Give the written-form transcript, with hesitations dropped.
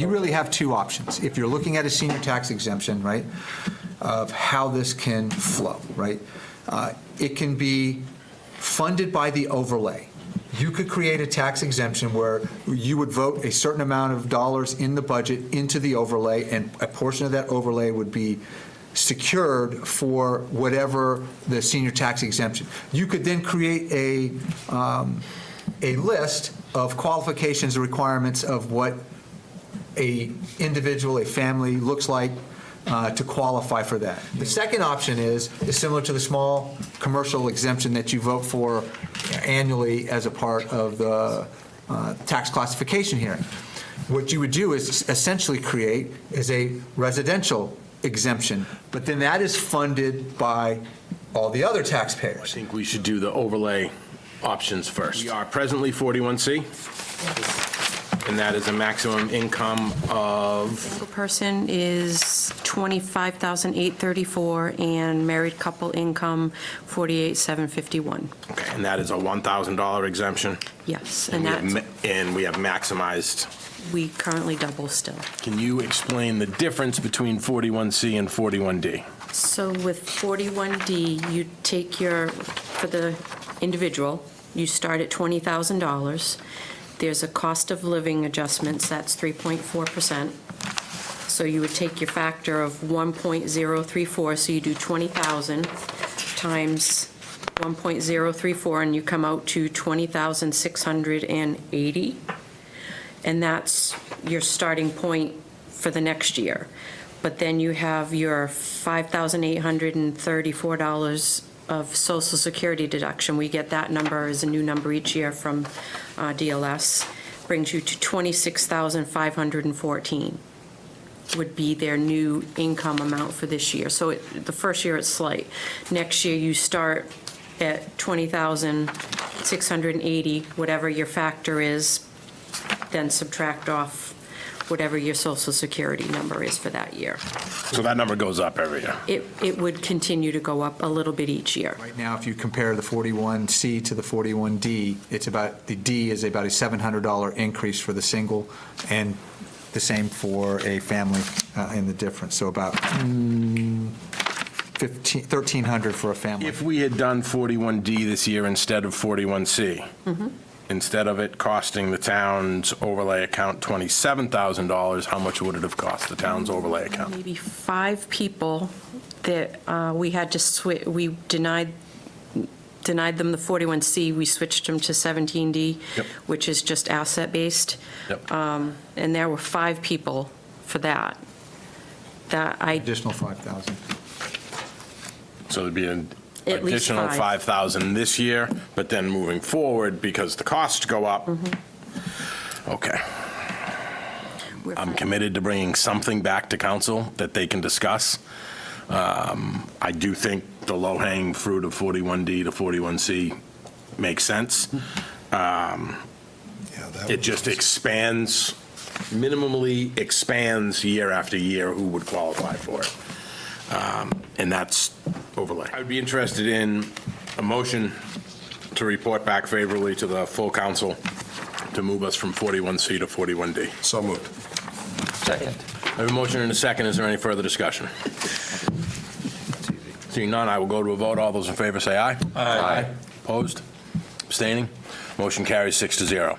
You really have two options. If you're looking at a senior tax exemption, right, of how this can flow, right? It can be funded by the overlay. You could create a tax exemption where you would vote a certain amount of dollars in the budget into the overlay, and a portion of that overlay would be secured for whatever the senior tax exemption. You could then create a list of qualifications and requirements of what a individual, a family looks like to qualify for that. The second option is similar to the small commercial exemption that you vote for annually as a part of the tax classification hearing. What you would do is essentially create is a residential exemption, but then that is funded by all the other I taxpayers. think we should do the overlay options first. We are presently 41C, and that is a maximum income of, Single person is $25,834, and married couple income $48,751. okay, and that is a $1,000 exemption. Yes, And and we have maximized. we currently double still. Can you explain the difference between 41C and 41D? So with 41D, you take for the individual, you start at $20,000. There's a cost of living adjustments, that's 3.4%. So you would take your factor of 1.034, so you do 20,000 times 1.034, and you come out to 20,680. And that's your starting point for the next year. But then you have your $5,834 of Social Security deduction. We get that number as a new number each year from DLS, brings you to $26,514 would be their new income amount for this year. So the first year it's slight. Next year you start at $20,680, whatever your factor is, then subtract off whatever your Social Security number is for that year. So that number goes up every year. It would continue to go up a little bit each year. Right now, if you compare the 41C to the 41D, the D is about a $700 increase for the single, and the same for a family in the difference, so about $1,300 for a family. If we had done 41D this year instead of 41C, instead of it costing the town's overlay account $27,000, how much would it have cost the town's overlay account? Maybe 5 people that we had to switch, we denied them the 41C, we switched them to 17D, Yep. which is just asset-based. Yep. And there were 5 people for that. Additional 5,000. So there'd be an At least additional 5. 5,000 this year, but then moving forward, because the costs go up. Okay. We're I'm fine. committed to bringing something back to council that they can discuss. I do think the low-hanging fruit of 41D to 41C makes sense. It just expands, minimally expands year after year who would qualify for it. And that's overlay. I would be interested in a motion to report back favorably to the full council to move us from 41C to 41D. So moved. Second. I have a motion and a second. Is there any further discussion? Seeing none, I will go to a vote. All those in favor say aye. Aye. Opposed? Abstaining? Motion carries 6-0.